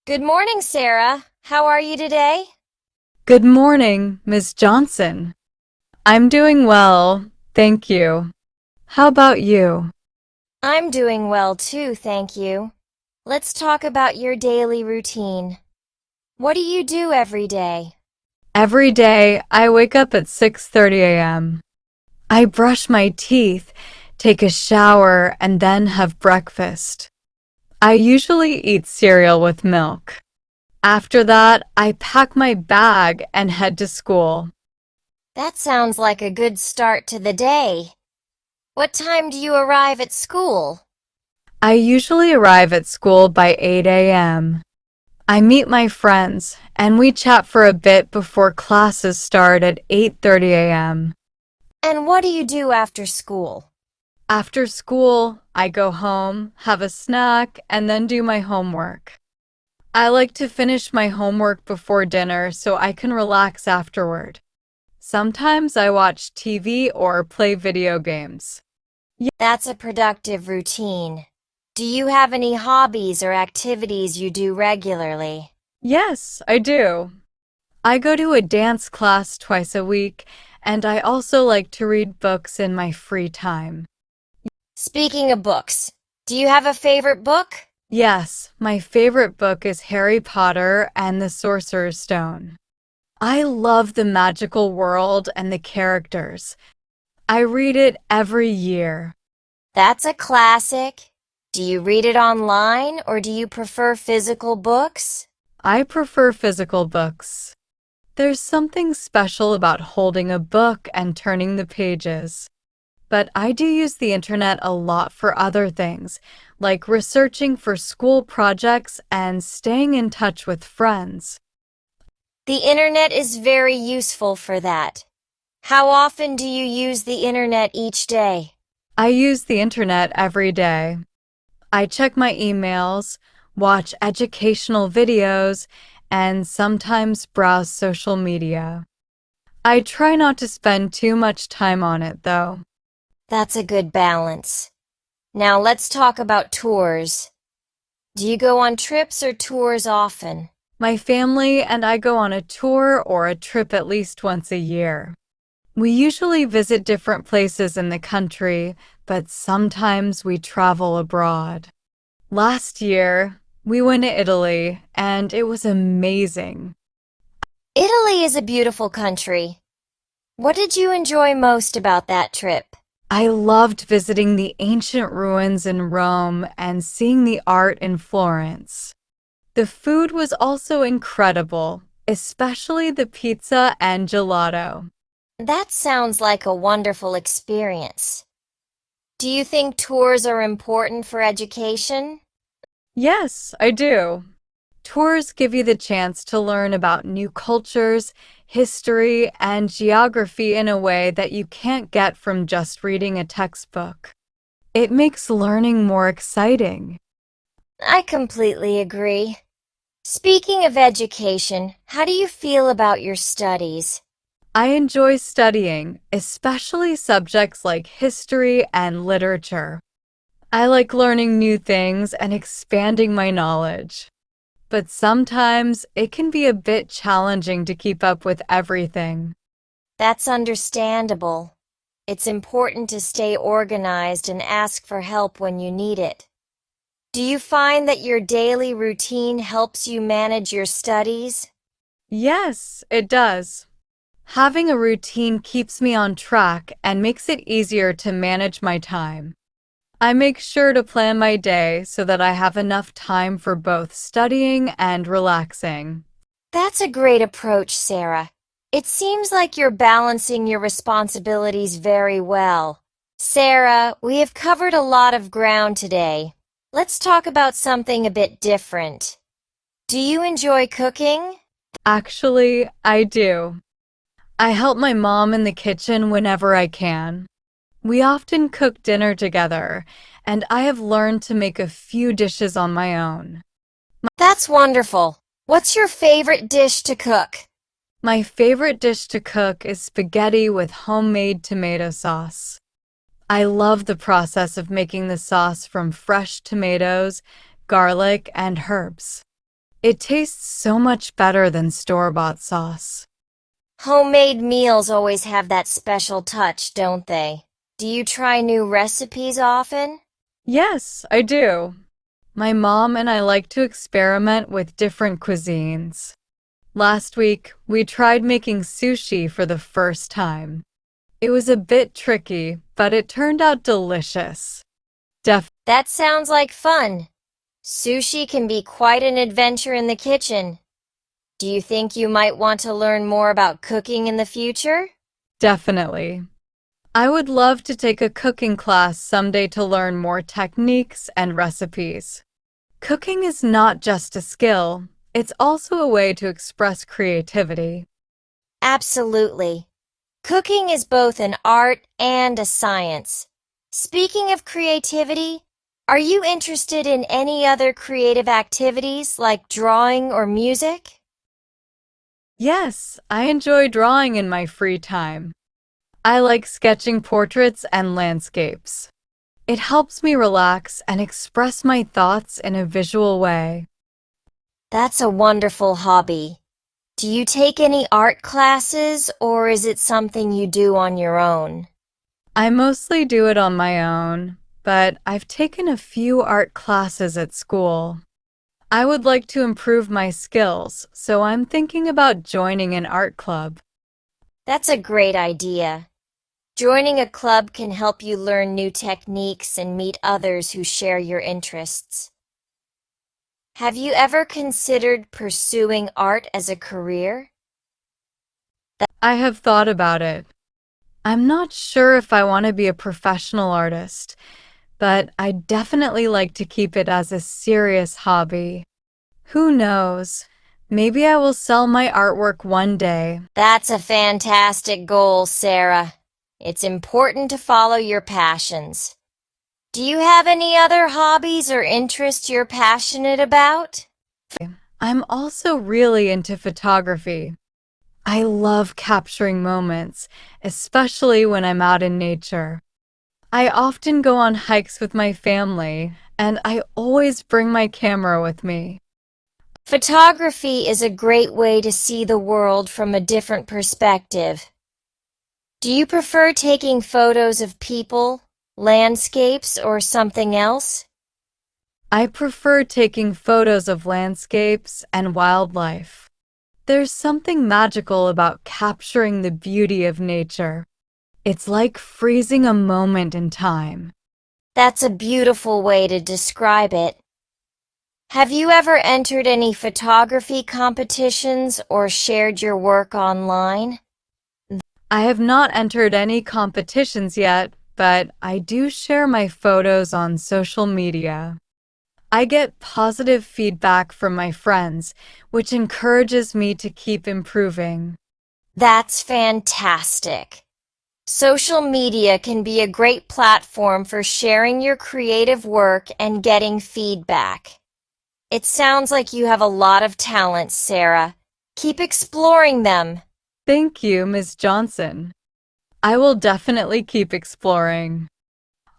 Good morning, Sarah. How are you today? Good morning, Miss Johnson. I'm doing well, thank you. How about you? I'm doing well too, thank you. Let's talk about your daily routine. What do you do every day? Every day, I wake up at 6:30 a.m. I brush my teeth, take a shower, and then have breakfast. I usually eat cereal with milk. After that, I pack my bag and head to school. That sounds like a good start to the day. What time do you arrive at school? I usually arrive at school by 8 a.m. I meet my friends, and we chat for a bit before classes start at 8:30 a.m. And what do you do after school? After school, I go home, have a snack, and then do my homework. I like to finish my homework before dinner so I can relax afterward. Sometimes I watch TV or play video games. That's a productive routine. Do you have any hobbies or activities you do regularly? Yes, I do. I go to a dance class twice a week, and I also like to read books in my free time. Speaking of books, do you have a favorite book? Yes, my favorite book is Harry Potter and the Sorcerer's Stone. I love the magical world and the characters. I read it every year. That's a classic. Do you read it online or do you prefer physical books? I prefer physical books. There's something special about holding a book and turning the pages. But I do use the internet a lot for other things, like researching for school projects and staying in touch with friends. The internet is very useful for that. How often do you use the internet each day? I use the internet every day. I check my emails, watch educational videos, and sometimes browse social media. I try not to spend too much time on it, though. That's a good balance. Now let's talk about tours. Do you go on trips or tours often? My family and I go on a tour or a trip at least once a year. We usually visit different places in the country, but sometimes we travel abroad. Last year, we went to Italy, and it was amazing. Italy is a beautiful country. What did you enjoy most about that trip? I loved visiting the ancient ruins in Rome and seeing the art in Florence. The food was also incredible, especially the pizza and gelato. That sounds like a wonderful experience. Do you think tours are important for education? Yes, I do. Tours give you the chance to learn about new cultures, history, and geography in a way that you can't get from just reading a textbook. It makes learning more exciting. I completely agree. Speaking of education, how do you feel about your studies? I enjoy studying, especially subjects like history and literature. I like learning new things and expanding my knowledge. But sometimes it can be a bit challenging to keep up with everything. That's understandable. It's important to stay organized and ask for help when you need it. Do you find that your daily routine helps you manage your studies? Yes, it does. Having a routine keeps me on track and makes it easier to manage my time. I make sure to plan my day so that I have enough time for both studying and relaxing. That's a great approach, Sarah. It seems like you're balancing your responsibilities very well. Sarah, we have covered a lot of ground today. Let's talk about something a bit different. Do you enjoy cooking? Actually, I do. I help my mom in the kitchen whenever I can. We often cook dinner together, and I have learned to make a few dishes on my own. That's wonderful. What's your favorite dish to cook? My favorite dish to cook is spaghetti with homemade tomato sauce. I love the process of making the sauce from fresh tomatoes, garlic, and herbs. It tastes so much better than store-bought sauce. Homemade meals always have that special touch, don't they? Do you try new recipes often? Yes, I do. My mom and I like to experiment with different cuisines. Last week, we tried making sushi for the first time. It was a bit tricky, but it turned out delicious. That sounds like fun. Sushi can be quite an adventure in the kitchen. Do you think you might want to learn more about cooking in the future? Definitely. I would love to take a cooking class someday to learn more techniques and recipes. Cooking is not just a skill, it's also a way to express creativity. Absolutely. Cooking is both an art and a science. Speaking of creativity, are you interested in any other creative activities like drawing or music? Yes, I enjoy drawing in my free time. I like sketching portraits and landscapes. It helps me relax and express my thoughts in a visual way. That's a wonderful hobby. Do you take any art classes or is it something you do on your own? I mostly do it on my own, but I've taken a few art classes at school. I would like to improve my skills, so I'm thinking about joining an art club. That's a great idea. Joining a club can help you learn new techniques and meet others who share your interests. Have you ever considered pursuing art as a career? I have thought about it. I'm not sure if I want to be a professional artist, but I definitely like to keep it as a serious hobby. Who knows? Maybe I will sell my artwork one day. That's a fantastic goal, Sarah. It's important to follow your passions. Do you have any other hobbies or interests you're passionate about? I'm also really into photography. I love capturing moments, especially when I'm out in nature. I often go on hikes with my family, and I always bring my camera with me. Photography is a great way to see the world from a different perspective. Do you prefer taking photos of people, landscapes, or something else? I prefer taking photos of landscapes and wildlife. There's something magical about capturing the beauty of nature. It's like freezing a moment in time. That's a beautiful way to describe it. Have you ever entered any photography competitions or shared your work online? I have not entered any competitions yet, but I do share my photos on social media. I get positive feedback from my friends, which encourages me to keep improving. That's fantastic. Social media can be a great platform for sharing your creative work and getting feedback. It sounds like you have a lot of talents, Sarah. Keep exploring them. Thank you, Ms. Johnson. I will definitely keep exploring.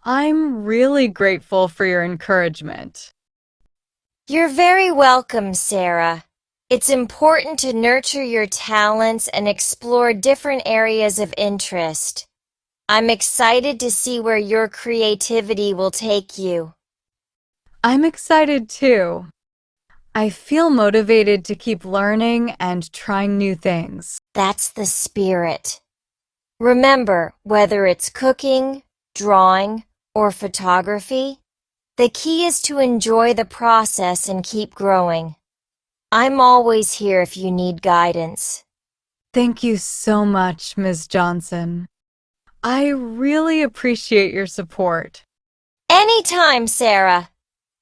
I'm really grateful for your encouragement. You're very welcome, Sarah. It's important to nurture your talents and explore different areas of interest. I'm excited to see where your creativity will take you. I'm excited too. I feel motivated to keep learning and trying new things. That's the spirit. Remember, whether it's cooking, drawing, or photography, the key is to enjoy the process and keep growing. I'm always here if you need guidance. Thank you so much, Ms. Johnson. I really appreciate your support. Anytime, Sarah.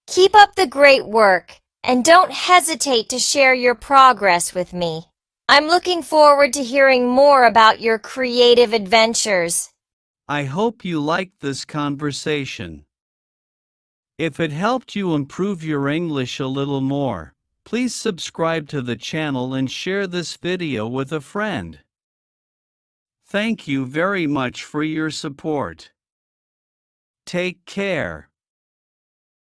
Keep up the great work and don't hesitate to share your progress with me. I'm looking forward to hearing more about your creative adventures. I hope you liked this conversation. If it helped you improve your English a little more, please subscribe to the channel and share this video with a friend. Thank you very much for your support. Take care.